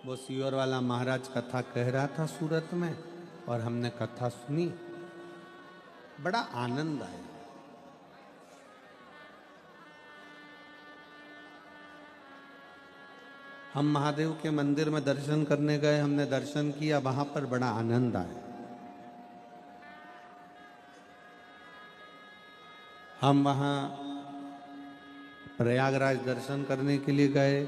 वो सियोर वाला महाराज कथा कह रहा था सूरत में और हमने कथा सुनी, बड़ा आनंद आया। हम महादेव के मंदिर में दर्शन करने गए, हमने दर्शन किया, वहां पर बड़ा आनंद आया। हम वहां प्रयागराज दर्शन करने के लिए गए,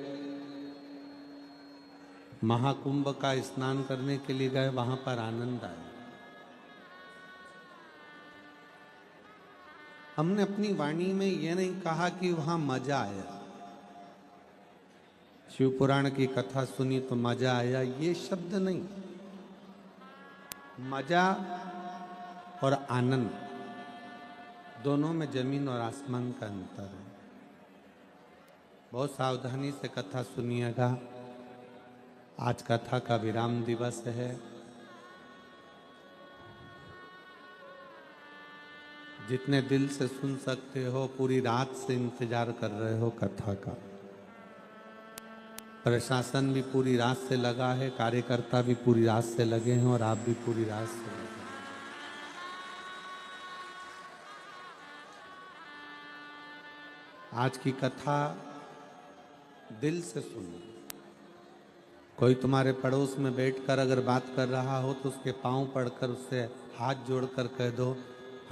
महाकुंभ का स्नान करने के लिए गए, वहां पर आनंद आया। हमने अपनी वाणी में यह नहीं कहा कि वहां मजा आया, शिव पुराण की कथा सुनी तो मजा आया, ये शब्द नहीं। मजा और आनंद दोनों में जमीन और आसमान का अंतर है। बहुत सावधानी से कथा सुनिएगा। आज कथा का विराम दिवस है। जितने दिल से सुन सकते हो, पूरी रात से इंतजार कर रहे हो कथा का। प्रशासन भी पूरी रात से लगा है, कार्यकर्ता भी पूरी रात से लगे हैं और आप भी पूरी रात से लगे हैं। आज की कथा दिल से सुनो। कोई तुम्हारे पड़ोस में बैठकर अगर बात कर रहा हो तो उसके पांव पड़कर उससे हाथ जोड़कर कह दो,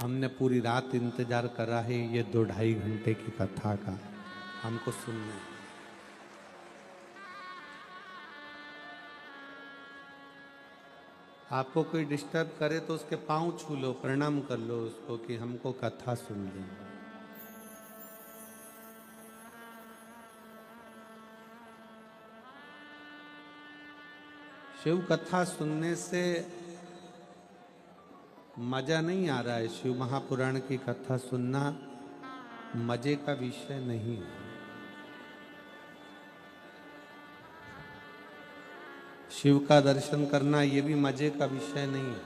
हमने पूरी रात इंतजार करा है ये 2-2.5 घंटे की कथा का, हमको सुनने। आपको कोई डिस्टर्ब करे तो उसके पांव छू लो, प्रणाम कर लो उसको कि हमको कथा सुन ली। शिव कथा सुनने से मजा नहीं आ रहा है। शिव महापुराण की कथा सुनना मजे का विषय नहीं है। शिव का दर्शन करना ये भी मजे का विषय नहीं है।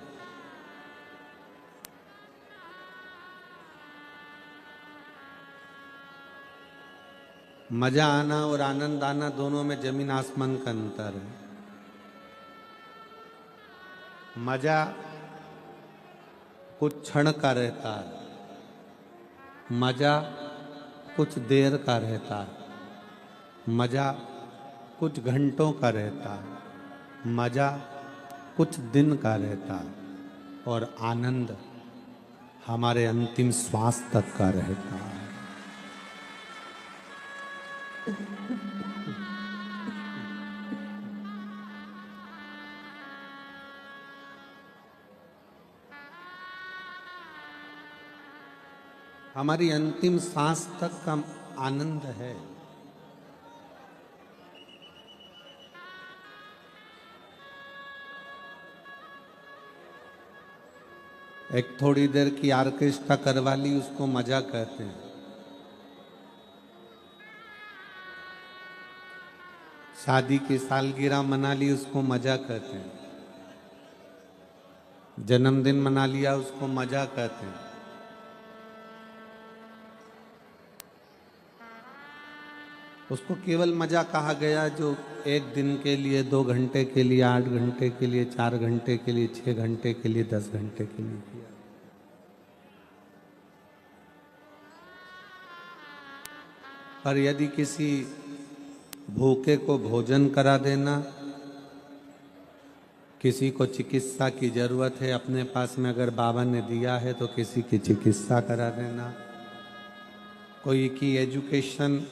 मजा आना और आनंद आना दोनों में जमीन आसमान का अंतर है। मजा कुछ क्षण का रहता है, मजा कुछ देर का रहता है, मजा कुछ घंटों का रहता है, मजा कुछ दिन का रहता है और आनंद हमारे अंतिम श्वास तक का रहता है। हमारी अंतिम सांस तक का आनंद है। एक थोड़ी देर की ऑर्केस्ट्रा करवा ली, उसको मजा कहते हैं। शादी की सालगिरह मना ली, उसको मजा कहते हैं। जन्मदिन मना लिया, उसको मजा कहते हैं। उसको केवल मजा कहा गया जो 1 दिन के लिए, 2 घंटे के लिए, 8 घंटे के लिए, 4 घंटे के लिए, 6 घंटे के लिए, 10 घंटे के लिए किया। पर यदि किसी भूखे को भोजन करा देना, किसी को चिकित्सा की जरूरत है, अपने पास में अगर बाबा ने दिया है तो किसी की चिकित्सा करा देना, कोई की एजुकेशन,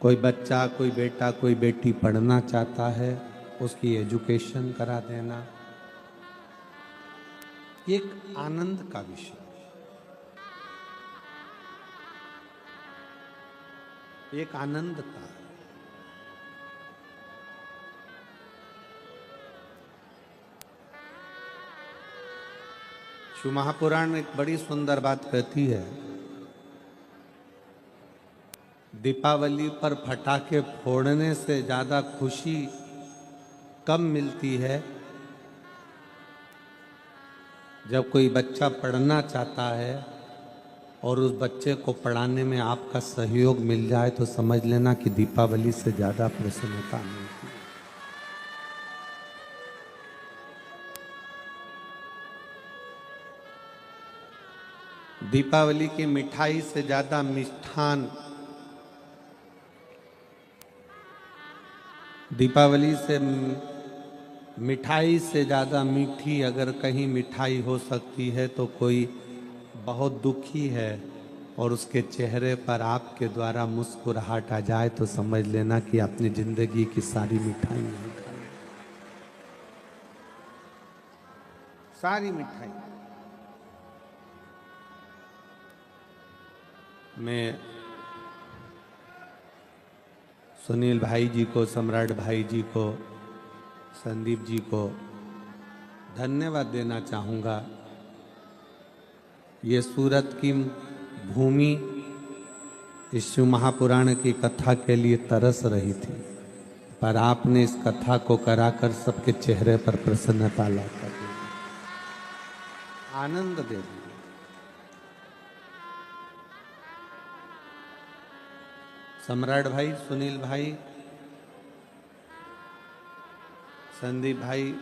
कोई बच्चा, कोई बेटा, कोई बेटी पढ़ना चाहता है, उसकी एजुकेशन करा देना, ये एक आनंद का विषय, एक आनंद का। शिव महापुराण एक बड़ी सुंदर बात कहती है, दीपावली पर पटाखे फोड़ने से ज्यादा खुशी कब मिलती है जब कोई बच्चा पढ़ना चाहता है और उस बच्चे को पढ़ाने में आपका सहयोग मिल जाए तो समझ लेना कि दीपावली से ज्यादा प्रसन्नता मिलती है। दीपावली की मिठाई से ज्यादा मिष्ठान, दीपावली से मिठाई से ज़्यादा मीठी अगर कहीं मिठाई हो सकती है तो कोई बहुत दुखी है और उसके चेहरे पर आपके द्वारा मुस्कुराहट आ जाए तो समझ लेना कि अपनी जिंदगी की सारी मिठाई नहीं खाई, सारी मिठाई। मैं सुनील भाई जी को, सम्राट भाई जी को, संदीप जी को धन्यवाद देना चाहूँगा। ये सूरत की भूमि इस शिव महापुराण की कथा के लिए तरस रही थी, पर आपने इस कथा को कराकर सबके चेहरे पर प्रसन्नता लाकर दी, आनंद दे दिया। सम्राट भाई, सुनील भाई, संदीप भाई,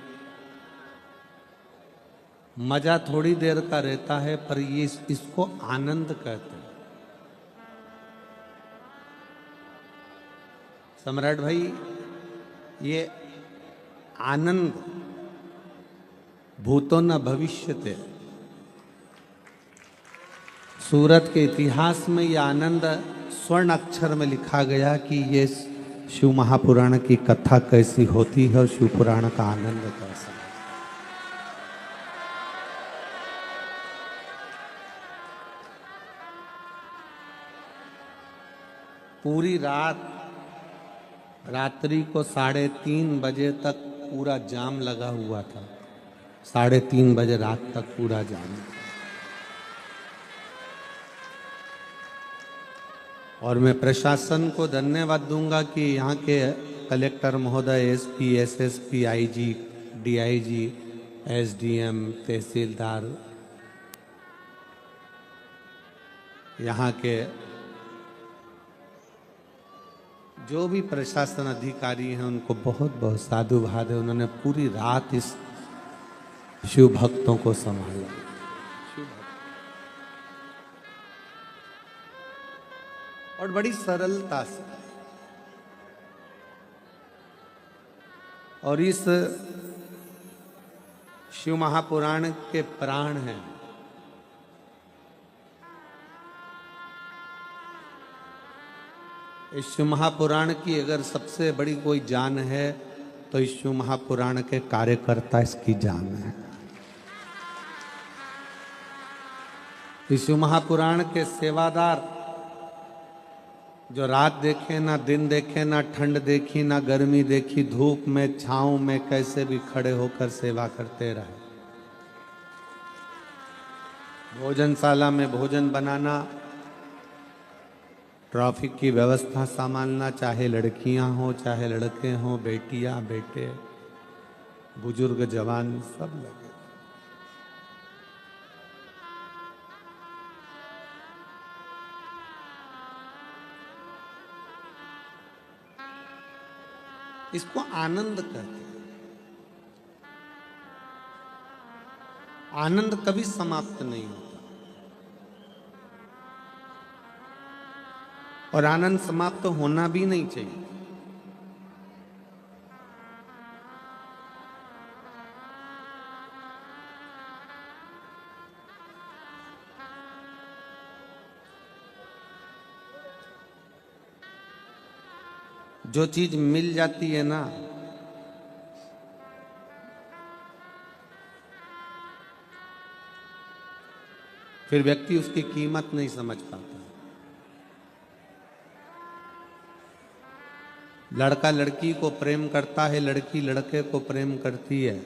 मजा थोड़ी देर का रहता है पर ये इसको आनंद कहते हैं। सम्राट भाई, ये आनंद भूतो न भविष्यते, सूरत के इतिहास में यह आनंद स्वर्ण अक्षर में लिखा गया कि ये शिव महापुराण की कथा कैसी होती है और शिव पुराण का आनंद कैसा है। पूरी रात्रि को 3:30 बजे तक पूरा जाम लगा हुआ था, 3:30 बजे रात तक पूरा जाम। और मैं प्रशासन को धन्यवाद दूंगा कि यहाँ के कलेक्टर महोदय, SP, SSP, IG, DIG, SDM, तहसीलदार, यहाँ के जो भी प्रशासन अधिकारी हैं उनको बहुत बहुत साधुवाद है। उन्होंने पूरी रात इस शिव भक्तों को संभाला, और बड़ी सरलता से। और इस शिव महापुराण के प्राण हैं। इस शिव महापुराण की अगर सबसे बड़ी कोई जान है तो इस शिव महापुराण के कार्यकर्ता इसकी जान है। इस शिव महापुराण के सेवादार जो रात देखे ना दिन देखे, ना ठंड देखी ना गर्मी देखी, धूप में छांव में कैसे भी खड़े होकर सेवा करते रहे। भोजनशाला में भोजन बनाना, ट्रैफिक की व्यवस्था संभालना, चाहे लड़कियां हो चाहे लड़के हों, बेटियां बेटे, बुजुर्ग जवान सब लगे। इसको आनंद कहते हैं। आनंद कभी समाप्त नहीं होता और आनंद समाप्त होना भी नहीं चाहिए। जो चीज मिल जाती है ना, फिर व्यक्ति उसकी कीमत नहीं समझ पाता। लड़का लड़की को प्रेम करता है, लड़की लड़के को प्रेम करती है।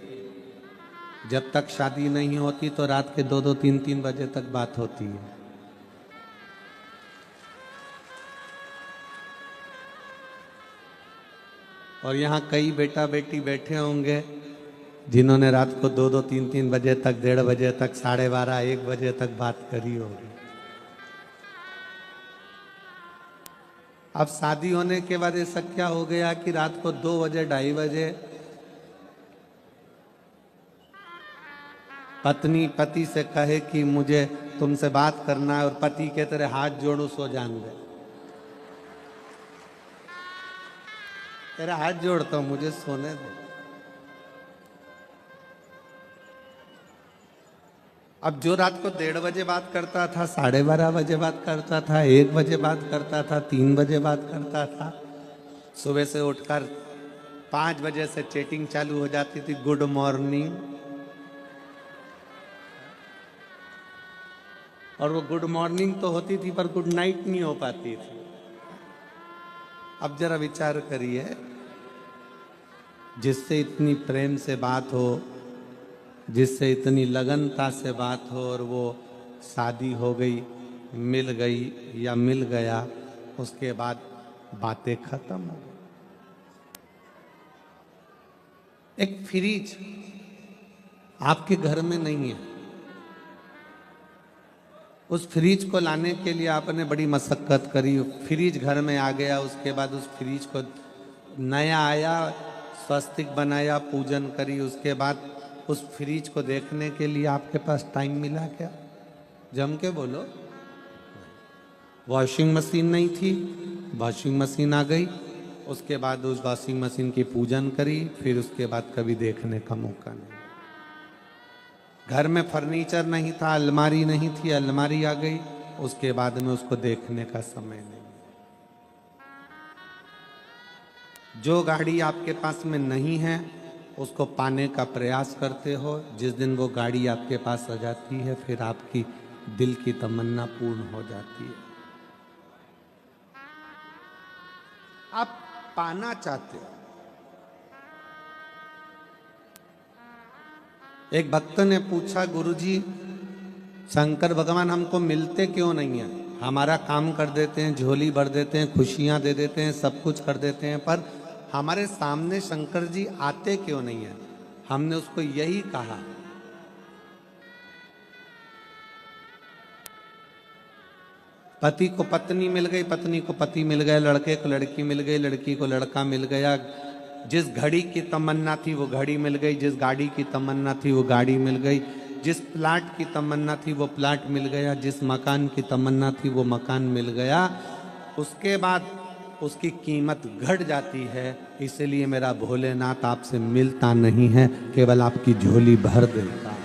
जब तक शादी नहीं होती तो रात के 2-2, 3-3 बजे तक बात होती है। और यहाँ कई बेटा बेटी बैठे होंगे जिन्होंने रात को 2-2, 3-3 बजे तक, 1:30 बजे तक, 12:30, 1 बजे तक बात करी होगी। अब शादी होने के बाद ऐसा क्या हो गया कि रात को 2 बजे, 2:30 बजे पत्नी पति से कहे कि मुझे तुमसे बात करना है और पति के तेरे हाथ जोड़ू सो जान दे, तेरा हाथ जोड़ता हूं मुझे सोने दे। अब जो रात को 1:30 बजे बात करता था, 12:30 बजे बात करता था, 1 बजे बात करता था, 3 बजे बात करता था, सुबह से उठकर 5 बजे से चैटिंग चालू हो जाती थी, गुड मॉर्निंग, और वो गुड मॉर्निंग तो होती थी पर गुड नाइट नहीं हो पाती थी। अब जरा विचार करिए, जिससे इतनी प्रेम से बात हो, जिससे इतनी लगनता से बात हो, और वो शादी हो गई, मिल गई या मिल गया, उसके बाद बातें खत्म हो गई। एक फ्रिज आपके घर में नहीं है, उस फ्रिज को लाने के लिए आपने बड़ी मशक्कत करी, फ्रिज घर में आ गया, उसके बाद उस फ्रिज को नया आया, स्वस्तिक बनाया, पूजन करी, उसके बाद उस फ्रिज को देखने के लिए आपके पास टाइम मिला क्या? जम के बोलो। वॉशिंग मशीन नहीं थी, वॉशिंग मशीन आ गई, उसके बाद उस वॉशिंग मशीन की पूजन करी, फिर उसके बाद कभी देखने का मौका नहीं। घर में फर्नीचर नहीं था, अलमारी नहीं थी, अलमारी आ गई, उसके बाद में उसको देखने का समय नहीं। जो गाड़ी आपके पास में नहीं है उसको पाने का प्रयास करते हो, जिस दिन वो गाड़ी आपके पास आ जाती है फिर आपकी दिल की तमन्ना पूर्ण हो जाती है। आप पाना चाहते हो। एक भक्त ने पूछा, गुरुजी शंकर भगवान हमको मिलते क्यों नहीं है? हमारा काम कर देते हैं, झोली भर देते हैं, खुशियां दे देते हैं, सब कुछ कर देते हैं, पर हमारे सामने शंकर जी आते क्यों नहीं है? हमने उसको यही कहा, पति को पत्नी मिल गई, पत्नी को पति मिल गया, लड़के को लड़की मिल गई, लड़की को लड़का मिल गया, जिस घड़ी की तमन्ना थी वो घड़ी मिल गई, जिस गाड़ी की तमन्ना थी वो गाड़ी मिल गई, जिस प्लाट की तमन्ना थी वो प्लाट मिल गया, जिस मकान की तमन्ना थी वो मकान मिल गया। उसके बाद उसकी कीमत घट जाती है। इसलिए मेरा भोलेनाथ आपसे मिलता नहीं है, केवल आपकी झोली भर देता है।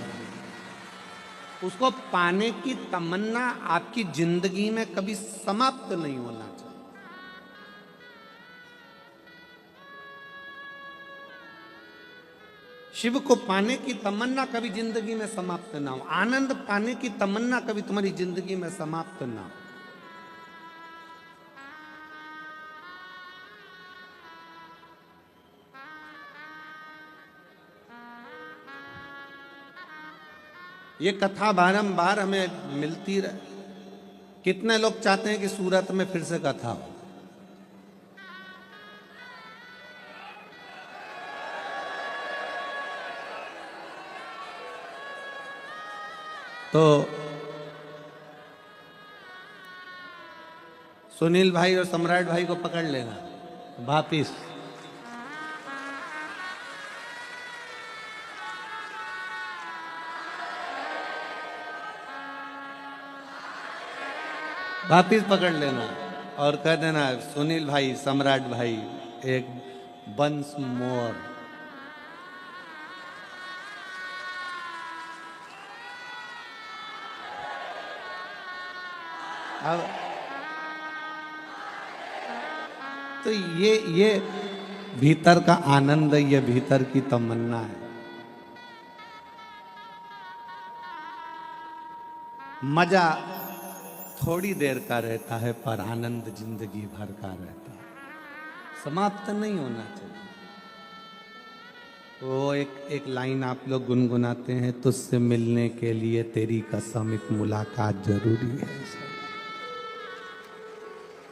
उसको पाने की तमन्ना आपकी जिंदगी में कभी समाप्त नहीं होना चाहिए। शिव को पाने की तमन्ना कभी जिंदगी में समाप्त ना हो, आनंद पाने की तमन्ना कभी तुम्हारी जिंदगी में समाप्त ना हो। ये कथा बारंबार हमें मिलती रहे। कितने लोग चाहते हैं कि सूरत में फिर से कथा हो? तो सुनील भाई और सम्राट भाई को पकड़ लेना वापिस। वापिस पकड़ लेना और कह देना, सुनील भाई, सम्राट भाई, एक वंस मोर। अब तो ये भीतर का आनंद है, ये भीतर की तमन्ना है। मजा थोड़ी देर का रहता है पर आनंद जिंदगी भर का रहता है, समाप्त नहीं होना चाहिए। वो एक लाइन आप लोग गुनगुनाते हैं, तुझसे मिलने के लिए तेरी कसम एक मुलाकात जरूरी है।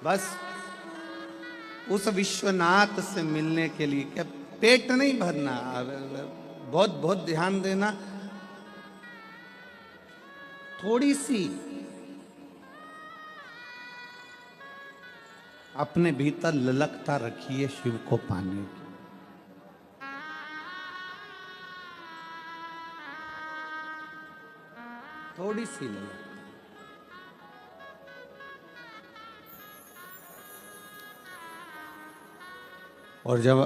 बस उस विश्वनाथ से मिलने के लिए क्या पेट नहीं भरना, बहुत बहुत ध्यान देना। थोड़ी सी अपने भीतर ललकता रखिए शिव को पाने की। थोड़ी सी ललक। और जब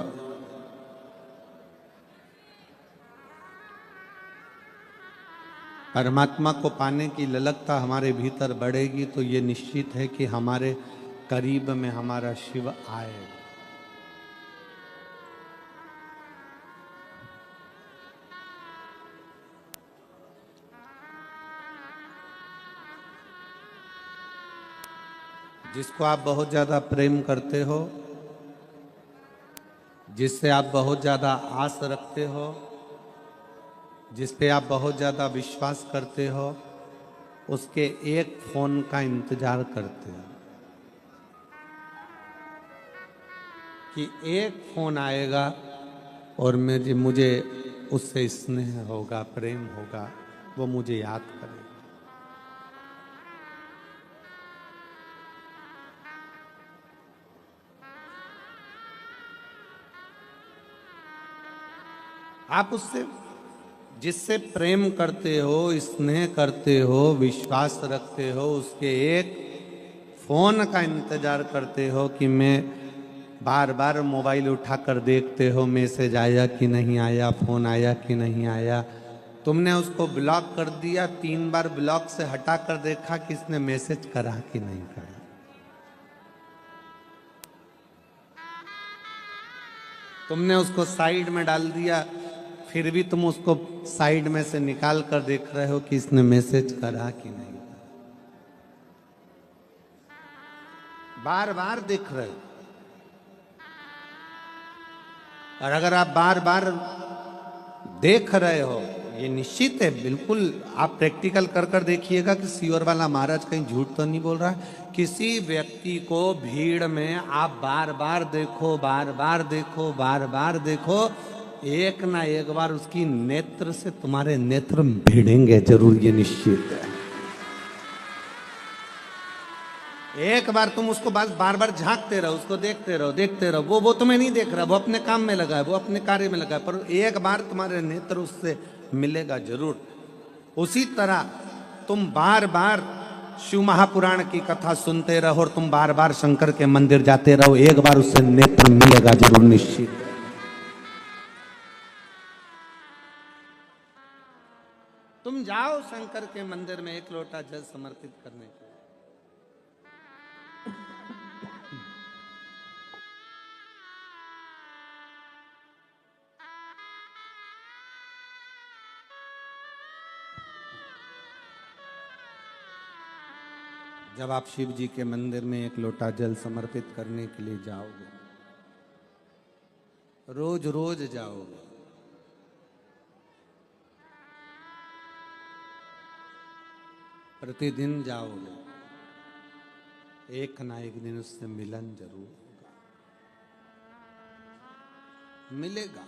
परमात्मा को पाने की ललकता हमारे भीतर बढ़ेगी तो ये निश्चित है कि हमारे करीब में हमारा शिव आएगा। जिसको आप बहुत ज्यादा प्रेम करते हो, जिससे आप बहुत ज्यादा आस रखते हो, जिस पे आप बहुत ज्यादा विश्वास करते हो, उसके एक फोन का इंतजार करते हो कि एक फोन आएगा और मुझे उससे स्नेह होगा, प्रेम होगा, वो मुझे याद करेगा। आप उससे जिससे प्रेम करते हो, स्नेह करते हो, विश्वास रखते हो, उसके एक फोन का इंतजार करते हो कि मैं बार बार मोबाइल उठाकर देखते हो मैसेज आया कि नहीं आया, फोन आया कि नहीं आया। तुमने उसको ब्लॉक कर दिया, 3 बार ब्लॉक से हटा कर देखा कि इसने मैसेज करा कि नहीं करा। तुमने उसको साइड में डाल दिया, फिर भी तुम उसको साइड में से निकाल कर देख रहे हो कि इसने मैसेज करा कि नहीं करा। बार बार देख रहे हो। और अगर आप बार बार देख रहे हो, ये निश्चित है, बिल्कुल आप प्रैक्टिकल कर कर देखिएगा कि सियोर वाला महाराज कहीं झूठ तो नहीं बोल रहा है। किसी व्यक्ति को भीड़ में आप बार बार देखो, बार बार देखो, बार बार देखो, एक ना एक बार उसकी नेत्र से तुम्हारे नेत्र भिड़ेंगे जरूर, ये निश्चित है। एक बार तुम उसको बस बार बार झांकते रहो, उसको देखते रहो, देखते रहो, वो तुम्हें नहीं देख रहा, वो अपने काम में लगा है, वो अपने कार्य में लगा है, पर एक बार तुम्हारे नेत्र उससे मिलेगा जरूर। उसी तरह तुम बार बार शिव महापुराण की कथा सुनते रहो और तुम बार बार शंकर के मंदिर जाते रहो, एक बार उससे नेत्र मिलेगा जरूर, निश्चित। तुम जाओ शंकर के मंदिर में एक लोटा जल समर्पित करने के लिए। जब आप शिव जी के मंदिर में एक लोटा जल समर्पित करने के लिए जाओगे, रोज रोज जाओगे, प्रतिदिन जाओगे, एक ना एक दिन उससे मिलन जरूर होगा, मिलेगा।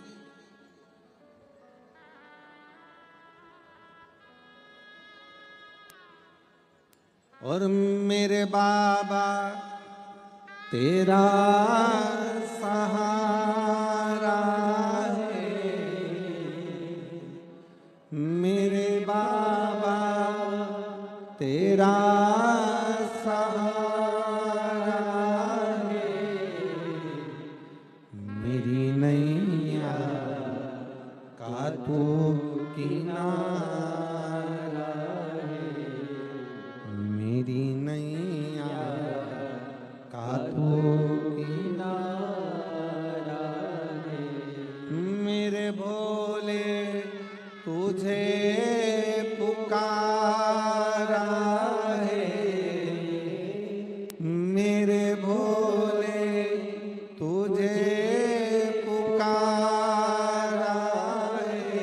और मेरे बाबा तेरा सहारा है, मेरे बाबा तेरा सहारा है, मेरी नैया का तू किनारा है, मेरी नैया का तू किनारा है, मेरे भोले तुझे पुकारा है, मेरे भोले तुझे पुकारा है,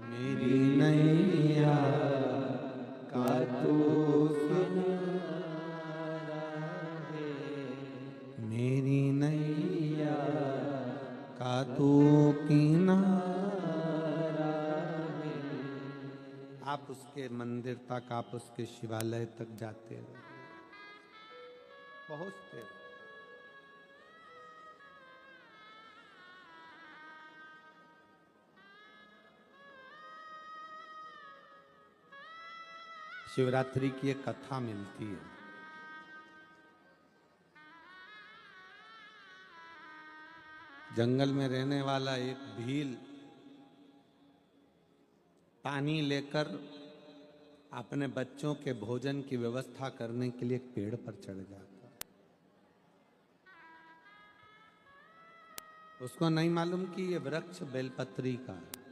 मेरी नैया का तू सहारा है, मेरी नैया का तू किनारा है। आप उसके मंदिर तक, आप उसके शिवालय तक जाते रहो, पहुंचते रहो। शिवरात्रि की एक कथा मिलती है। जंगल में रहने वाला एक भील पानी लेकर अपने बच्चों के भोजन की व्यवस्था करने के लिए एक पेड़ पर चढ़ जाता। उसको नहीं मालूम कि ये वृक्ष बेलपत्री का है।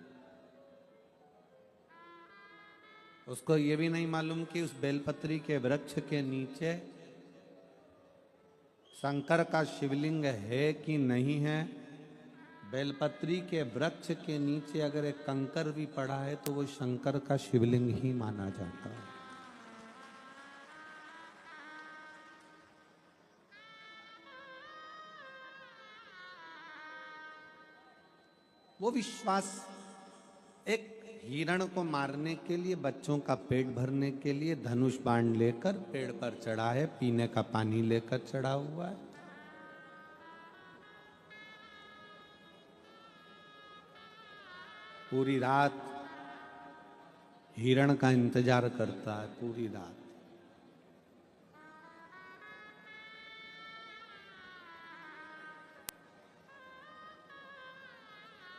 उसको ये भी नहीं मालूम कि उस बेलपत्री के वृक्ष के नीचे शंकर का शिवलिंग है कि नहीं है। बेलपत्री के वृक्ष के नीचे अगर एक कंकर भी पड़ा है तो वो शंकर का शिवलिंग ही माना जाता है। वो विश्वास एक हिरण को मारने के लिए, बच्चों का पेट भरने के लिए धनुष बाण लेकर पेड़ पर चढ़ा है, पीने का पानी लेकर चढ़ा हुआ है। पूरी रात हिरण का इंतजार करता है, पूरी रात।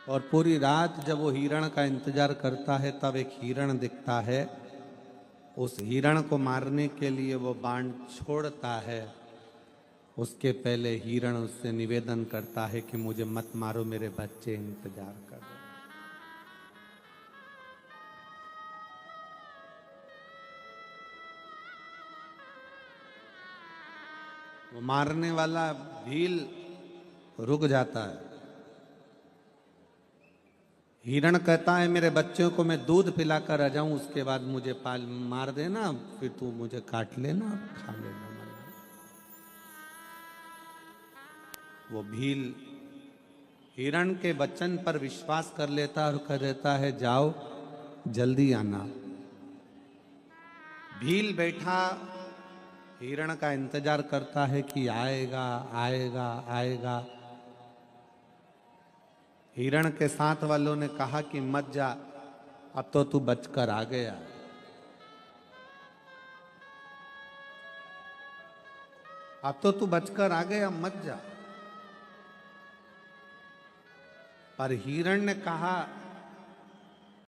और पूरी रात जब वो हिरण का इंतजार करता है तब एक हिरण दिखता है। उस हिरण को मारने के लिए वो बाण छोड़ता है। उसके पहले हिरण उससे निवेदन करता है कि मुझे मत मारो, मेरे बच्चे इंतजार कर रहे हैं। वो मारने वाला भील रुक जाता है। हिरण कहता है मेरे बच्चों को मैं दूध पिलाकर आ जाऊं, उसके बाद मुझे पाल मार देना, फिर तू मुझे काट लेना, खा लेना। वो भील हिरण के वचन पर विश्वास कर लेता और कह देता है जाओ जल्दी आना। भील बैठा हिरण का इंतजार करता है कि आएगा आएगा आएगा। हिरण के साथ वालों ने कहा कि मत जा, अब तो तू बचकर आ गया। अब तो तू बचकर आ गया, मत जा। पर हिरण ने कहा